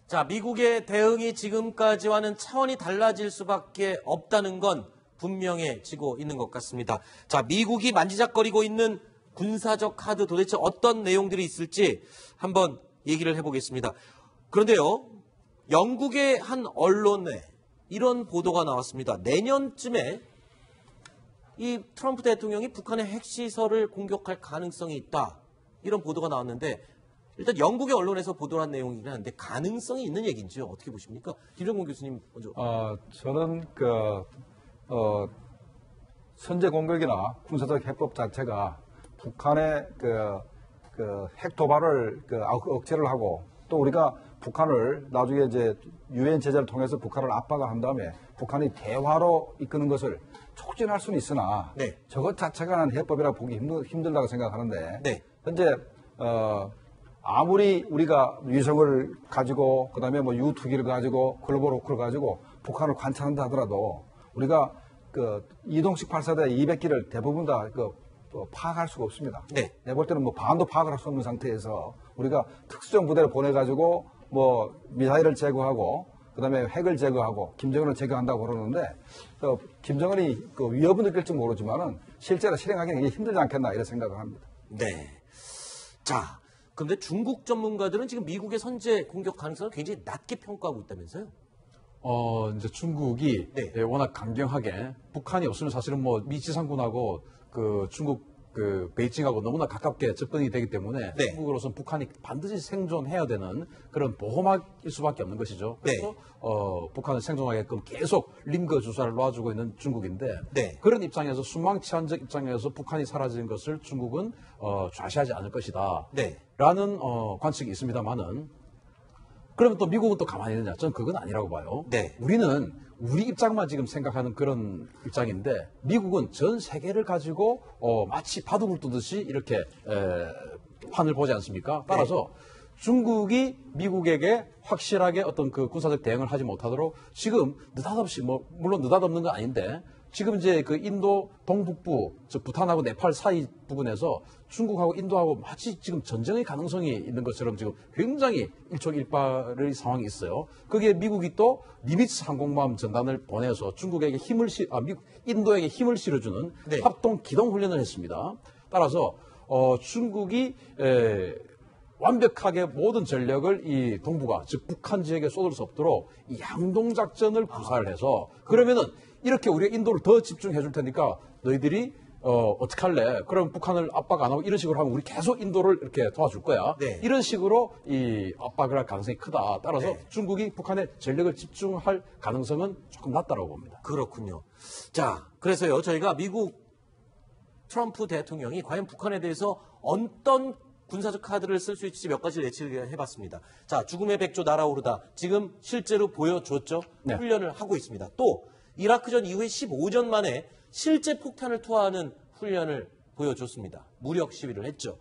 자, 미국의 대응이 지금까지와는 차원이 달라질 수밖에 없다는 건 분명해지고 있는 것 같습니다. 자, 미국이 만지작거리고 있는 군사적 카드 도대체 어떤 내용들이 있을지 한번 얘기를 해보겠습니다. 그런데요, 영국의 한 언론에 이런 보도가 나왔습니다. 내년쯤에 이 트럼프 대통령이 북한의 핵시설을 공격할 가능성이 있다. 이런 보도가 나왔는데 일단 영국의 언론에서 보도한 내용이긴 한데 가능성이 있는 얘기인지요? 어떻게 보십니까? 김정곤 교수님 먼저. 저는 선제 공격이나 군사적 해법 자체가 북한의 핵 도발을 억제를 하고 또 우리가 북한을 나중에 이제 유엔 제재를 통해서 북한을 압박을 한 다음에 북한이 대화로 이끄는 것을 촉진할 수는 있으나 네. 저것 자체가 해법이라 보기 힘들다고 생각하는데 네. 현재 아무리 우리가 위성을 가지고 그다음에 뭐 U2기를 가지고 글로벌 호크를 가지고 북한을 관찰한다 하더라도 우리가 이동식 발사대 200기를 대부분 다 파악할 수가 없습니다. 네. 내가 볼 때는 뭐 반도 파악을 할 수 없는 상태에서 우리가 특수정 부대를 보내가지고 뭐 미사일을 제거하고 그다음에 핵을 제거하고 김정은을 제거한다고 그러는데 김정은이 위협은 느낄지 모르지만은 실제로 실행하기는 이게 힘들지 않겠나 이런 생각을 합니다. 네. 자, 그런데 중국 전문가들은 지금 미국의 선제 공격 가능성을 굉장히 낮게 평가하고 있다면서요? 이제 중국이 네. 워낙 강경하게 북한이 없으면 사실은 뭐 미 지상군하고 중국 베이징하고 너무나 가깝게 접근이 되기 때문에 네. 중국으로서는 북한이 반드시 생존해야 되는 그런 보호막일 수밖에 없는 것이죠. 그래서 북한을 생존하게끔 계속 링거 주사를 놔주고 있는 중국인데 네. 그런 입장에서 순망치안적 입장에서 북한이 사라지는 것을 중국은 좌시하지 않을 것이다. 네. 라는 관측이 있습니다만은 그러면 또 미국은 또 가만히 있느냐? 저는 그건 아니라고 봐요. 네. 우리는 우리 입장만 지금 생각하는 그런 입장인데 미국은 전 세계를 가지고 마치 바둑을 두듯이 이렇게 판을 보지 않습니까? 따라서 중국이 미국에게 확실하게 어떤 그 군사적 대응을 하지 못하도록 지금 느닷없이 물론 느닷없는 건 아닌데 지금 이제 인도 동북부, 즉 부탄하고 네팔 사이 부분에서 중국하고 인도하고 마치 지금 전쟁의 가능성이 있는 것처럼 지금 굉장히 일촉일발의 상황이 있어요. 거기에 미국이 또 니미츠 항공모함 전단을 보내서 중국에게 인도에게 힘을 실어주는 네. 합동 기동 훈련을 했습니다. 따라서 중국이 완벽하게 모든 전력을 이 동북아, 즉 북한 지역에 쏟을 수 없도록 이 양동 작전을 구사를 해서 그러면은 이렇게 우리가 인도를 더 집중해 줄 테니까 너희들이 어떻게 할래? 그럼 북한을 압박 안 하고 이런 식으로 하면 우리 계속 인도를 이렇게 도와줄 거야. 네. 이런 식으로 이 압박을 할 가능성이 크다. 따라서 네. 중국이 북한에 전력을 집중할 가능성은 조금 낮다라고 봅니다. 그렇군요. 자, 그래서요, 저희가 미국 트럼프 대통령이 과연 북한에 대해서 어떤 군사적 카드를 쓸 수 있을지 몇 가지를 예측을 해봤습니다. 자, 죽음의 백조 날아오르다. 지금 실제로 보여줬죠. 네. 훈련을 하고 있습니다. 또 이라크전 이후에 15전 만에 실제 폭탄을 투하하는 훈련을 보여줬습니다. 무력 시위를 했죠.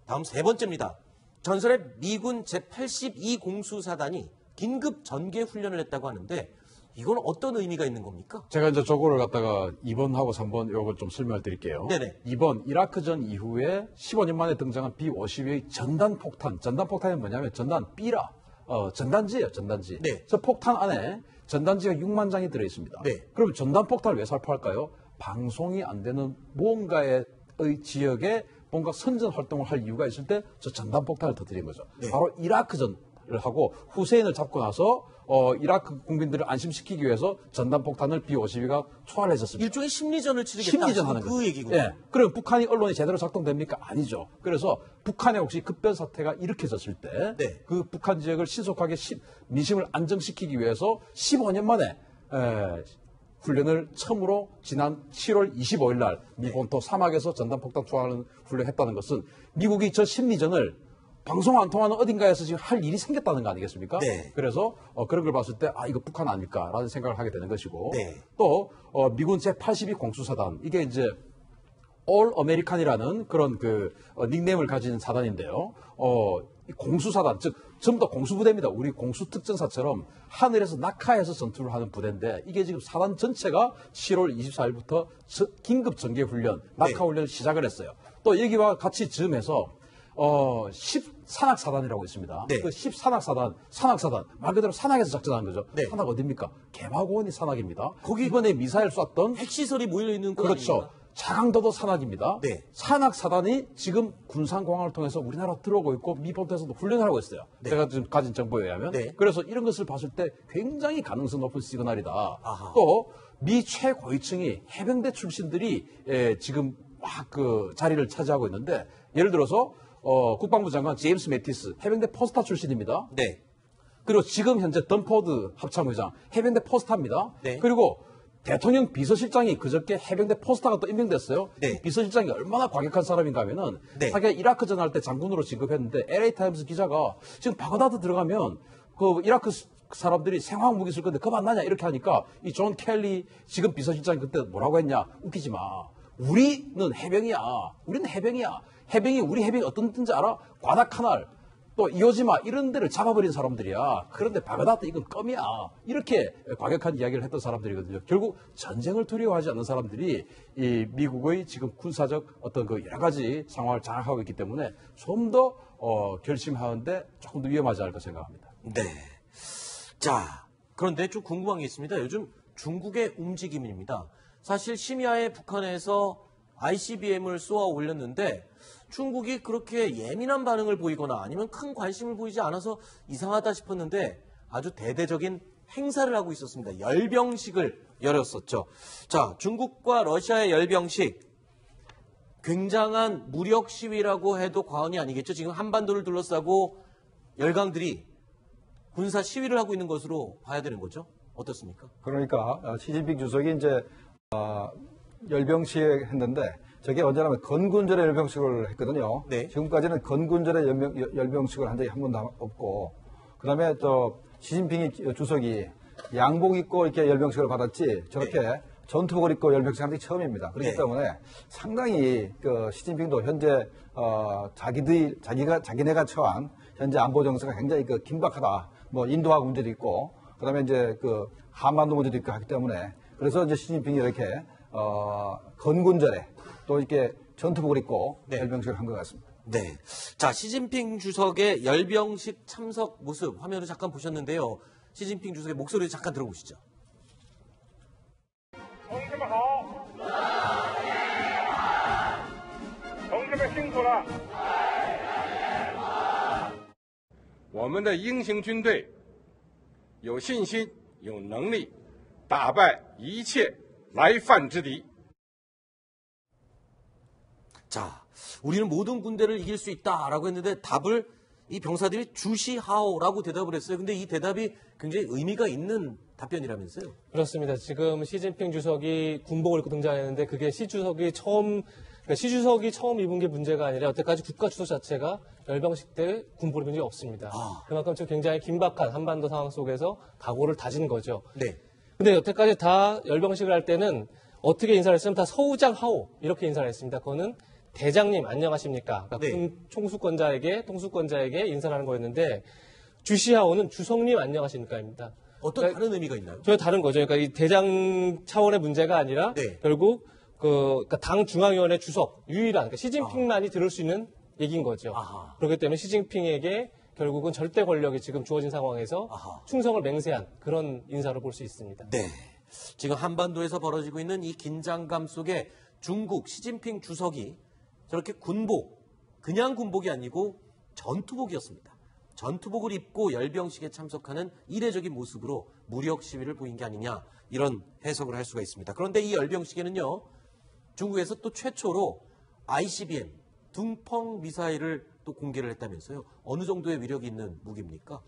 다음 세 번째입니다. 전설의 미군 제82 공수사단이 긴급 전개 훈련을 했다고 하는데 이건 어떤 의미가 있는 겁니까? 제가 이제 저거를 갖다가 2번하고 3번 요걸 좀 설명을 드릴게요. 네네. 2번 이라크전 이후에 15년 만에 등장한 B-52의 전단폭탄. 전단폭탄이 뭐냐면 전단 B라. 전단지예요, 전단지. 네. 저 폭탄 안에 전단지가 6만 장이 들어있습니다. 네. 그럼 전단폭탄을 왜 살포할까요? 방송이 안 되는 무언가의 지역에 뭔가 선전 활동을 할 이유가 있을 때 저 전단폭탄을 터뜨린 거죠. 네. 바로 이라크전을 하고 후세인을 잡고 나서 이라크 국민들을 안심시키기 위해서 전단폭탄을 B-52가 초안했었습니다. 일종의 심리전을 치르겠다. 심리전 하는 그 거죠. 얘기군요. 예. 그럼 북한이 언론이 제대로 작동됩니까? 아니죠. 그래서 북한에 혹시 급변 사태가 일으켜졌을 때 네. 그 북한 지역을 신속하게 민심을 안정시키기 위해서 15년 만에 훈련을 처음으로 지난 7월 25일 날 미 본토 사막에서 전단폭탄 투하하는 훈련을 했다는 것은 미국이 저 심리전을 방송 안 통하는 어딘가에서 지금 할 일이 생겼다는 거 아니겠습니까? 네. 그래서 그런 걸 봤을 때 이거 북한 아닐까라는 생각을 하게 되는 것이고 네. 또 미군 제82 공수사단 이게 이제 올 아메리칸이라는 그런 닉네임을 가진 사단인데요. 이 공수사단 즉 전부 다 공수부대입니다. 우리 공수특전사처럼 하늘에서 낙하해서 전투를 하는 부대인데 이게 지금 사단 전체가 7월 24일부터 긴급 전개훈련, 낙하훈련을 시작을 했어요. 또 여기와 같이 즈음해서 산악사단이라고 있습니다. 네. 그 10산악사단, 산악사단, 말 그대로 산악에서 작전한 거죠. 네. 산악 어딥니까? 개마고원이 산악입니다. 거기 이번에 미사일 쐈던 핵시설이 모여있는 곳 그렇죠. 아닙니까? 자강도도 산악입니다. 네. 산악사단이 지금 군산공항을 통해서 우리나라 들어오고 있고 미본토에서도 훈련을 하고 있어요. 네. 제가 지금 가진 정보에 의하면. 네. 그래서 이런 것을 봤을 때 굉장히 가능성 높은 시그널이다. 아하. 또 미 최고위층이 해병대 출신들이 지금 막 그 자리를 차지하고 있는데 예를 들어서 국방부 장관 제임스 매티스 해병대 포스타 출신입니다. 네. 그리고 지금 현재 던포드 합참의장 해병대 포스타입니다. 네. 그리고 대통령 비서실장이 그저께 해병대 포스타가 또 임명됐어요. 네. 비서실장이 얼마나 과격한 사람인가 하면은 네. 자기가 이라크전 할 때 장군으로 진급했는데 LA타임스 기자가 지금 바그다드 들어가면 그 이라크 사람들이 생화학 무기 쓸 건데 겁 안 나냐 이렇게 하니까 이 존 켈리 지금 비서실장이 그때 뭐라고 했냐 웃기지 마. 우리는 해병이야. 우리는 해병이야. 해병이 우리 해병이 어떤 든지 알아? 과다카날 또 이오지마 이런 데를 잡아버린 사람들이야. 그런데 바그다드 이건 껌이야. 이렇게 과격한 이야기를 했던 사람들이거든요. 결국 전쟁을 두려워하지 않는 사람들이 이 미국의 지금 군사적 어떤 그 여러 가지 상황을 장악하고 있기 때문에 좀 더 결심하는데 조금 더 위험하지 않을까 생각합니다. 네. 자, 그런데 좀 궁금한 게 있습니다. 요즘 중국의 움직임입니다. 사실 심야에 북한에서 ICBM을 쏘아 올렸는데 중국이 그렇게 예민한 반응을 보이거나 아니면 큰 관심을 보이지 않아서 이상하다 싶었는데 아주 대대적인 행사를 하고 있었습니다. 열병식을 열었었죠. 자, 중국과 러시아의 열병식. 굉장한 무력 시위라고 해도 과언이 아니겠죠. 지금 한반도를 둘러싸고 열강들이 군사 시위를 하고 있는 것으로 봐야 되는 거죠. 어떻습니까? 그러니까 시진핑 주석이 이제 열병식 했는데 저게 언제냐면 건군절에 열병식을 했거든요. 네. 지금까지는 건군절에 열병식을 한 적이 한 번도 없고 그다음에 또 시진핑 주석이 양복 입고 이렇게 열병식을 받았지 저렇게 전투복을 입고 열병식 한 적이 처음입니다. 그렇기 네. 때문에 상당히 그 시진핑도 현재 자기네가 처한 현재 안보 정세가 굉장히 그 긴박하다. 뭐 인도학 문제도 있고 그다음에 이제 그 한반도 문제도 있고 하기 때문에 그래서 이제 시진핑이 이렇게 건군절에 또 이렇게 전투복을 입고 네. 열병식을 한 것 같습니다. 네. 자, 시진핑 주석의 열병식 참석 모습 화면을 잠깐 보셨는데요. 시진핑 주석의 목소리를 잠깐 들어보시죠. 同志们好，同志们辛苦了。我们的英雄军队有信心、有能力打败一切来犯之敌。 자, 우리는 모든 군대를 이길 수 있다라고 했는데 답을 이 병사들이 주시하오라고 대답을 했어요. 근데 이 대답이 굉장히 의미가 있는 답변이라면서요. 그렇습니다. 지금 시진핑 주석이 군복을 입고 등장했는데 그게 시 주석이 처음 입은 게 문제가 아니라 여태까지 국가 주석 자체가 열병식 때 군복을 입은 적이 없습니다. 그만큼 지금 굉장히 긴박한 한반도 상황 속에서 각오를 다진 거죠. 네. 근데 여태까지 다 열병식을 할 때는 어떻게 인사를 했으면 다 서우장 하오 이렇게 인사를 했습니다. 그거는 대장님 안녕하십니까? 그러니까 네. 군 통수권자에게 인사를 하는 거였는데 주시하오는 주성님 안녕하십니까입니다. 어떤 다른 의미가 있나요? 전혀 다른 거죠. 그러니까 이 대장 차원의 문제가 아니라 네. 결국 그러니까 당 중앙위원회 주석 유일한 그러니까 시진핑만이 들을 수 있는 얘기인 거죠. 아하. 그렇기 때문에 시진핑에게 결국은 절대 권력이 지금 주어진 상황에서 아하. 충성을 맹세한 그런 인사로 볼 수 있습니다. 네. 지금 한반도에서 벌어지고 있는 이 긴장감 속에 중국 시진핑 주석이 저렇게 군복, 그냥 군복이 아니고 전투복이었습니다. 전투복을 입고 열병식에 참석하는 이례적인 모습으로 무력 시위를 보인 게 아니냐 이런 해석을 할 수가 있습니다. 그런데 이 열병식에는요. 중국에서 또 최초로 ICBM 둥펑 미사일을 또 공개를 했다면서요. 어느 정도의 위력이 있는 무기입니까?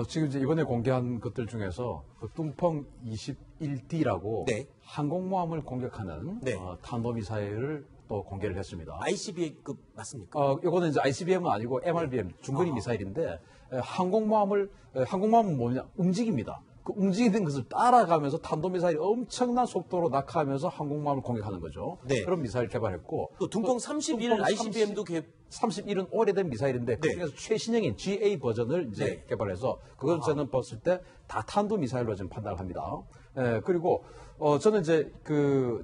지금 이제 이번에 공개한 것들 중에서 그 뚱펑 21D라고 네. 항공모함을 공격하는 네. 탄도미사일을 또 공개를 했습니다. ICBM급 맞습니까? 이거는 이제 ICBM은 아니고 MRBM 중거리 미사일인데 항공모함은 뭐냐 움직입니다. 그 움직이는 것을 따라가면서 탄도미사일이 엄청난 속도로 낙하하면서 항공모함을 공격하는 거죠. 네. 그런 미사일 개발했고 또 둥펑 31 ICBM도 31은 오래된 미사일인데 네. 그중에서 최신형인 GA 버전을 이제 네. 개발해서 그걸 저는 봤을 때 다 탄도 미사일로 지금 판단을 합니다. 그리고 저는 이제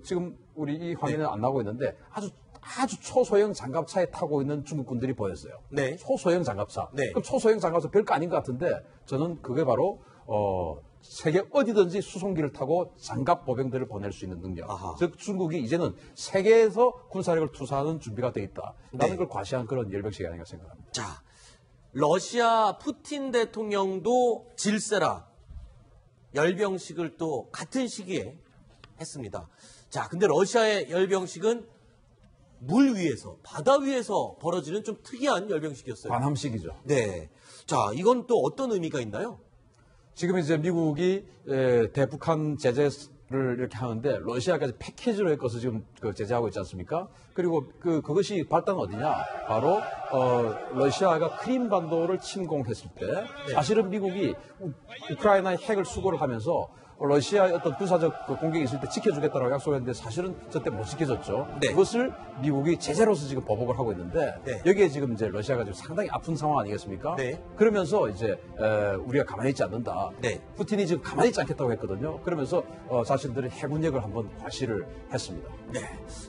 지금 우리 이 화면에 안 나오고 있는데 아주 초소형 장갑차에 타고 있는 중국군들이 보였어요. 네. 초소형 장갑차. 네. 그럼 초소형 장갑차 별거 아닌 것 같은데 저는 그게 바로 세계 어디든지 수송기를 타고 장갑 보병들을 보낼 수 있는 능력. 아하. 즉 중국이 이제는 세계에서 군사력을 투사하는 준비가 돼 있다. 라는 네. 걸 과시한 그런 열병식이 아닌가 생각합니다. 자, 러시아 푸틴 대통령도 질세라 열병식을 또 같은 시기에 했습니다. 자, 근데 러시아의 열병식은 물 위에서, 바다 위에서 벌어지는 좀 특이한 열병식이었어요. 관함식이죠. 네. 자, 이건 또 어떤 의미가 있나요? 지금 이제 미국이 대북한 제재를 이렇게 하는데 러시아까지 패키지로 해서 지금 제재하고 있지 않습니까? 그리고 그것이 발단은 어디냐? 바로 러시아가 크림반도를 침공했을 때 사실은 미국이 우크라이나의 핵을 수거를 하면서 러시아의 어떤 군사적 공격이 있을 때 지켜주겠다라고 약속했는데 사실은 저때 못 지켜줬죠. 네. 그것을 미국이 제재로서 지금 보복을 하고 있는데 네. 여기에 지금 이제 러시아가 지금 상당히 아픈 상황 아니겠습니까? 네. 그러면서 이제 우리가 가만히 있지 않는다. 네. 푸틴이 지금 가만히 있지 않겠다고 했거든요. 그러면서 자신들의 해군력을 한번 과시를 했습니다. 네.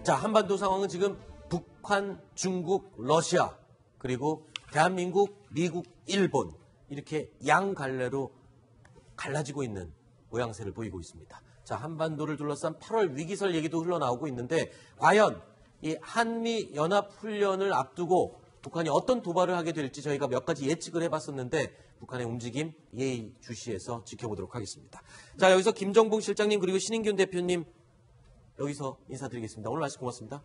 자, 한반도 상황은 지금 북한, 중국, 러시아, 그리고 대한민국, 미국, 일본 이렇게 양갈래로 갈라지고 있는 모양새를 보이고 있습니다. 자, 한반도를 둘러싼 8월 위기설 얘기도 흘러나오고 있는데 과연 이 한미 연합 훈련을 앞두고 북한이 어떤 도발을 하게 될지 저희가 몇 가지 예측을 해봤었는데 북한의 움직임 예의주시해서 지켜보도록 하겠습니다. 자, 여기서 김정봉 실장님 그리고 신인균 대표님 여기서 인사드리겠습니다. 오늘 말씀 고맙습니다.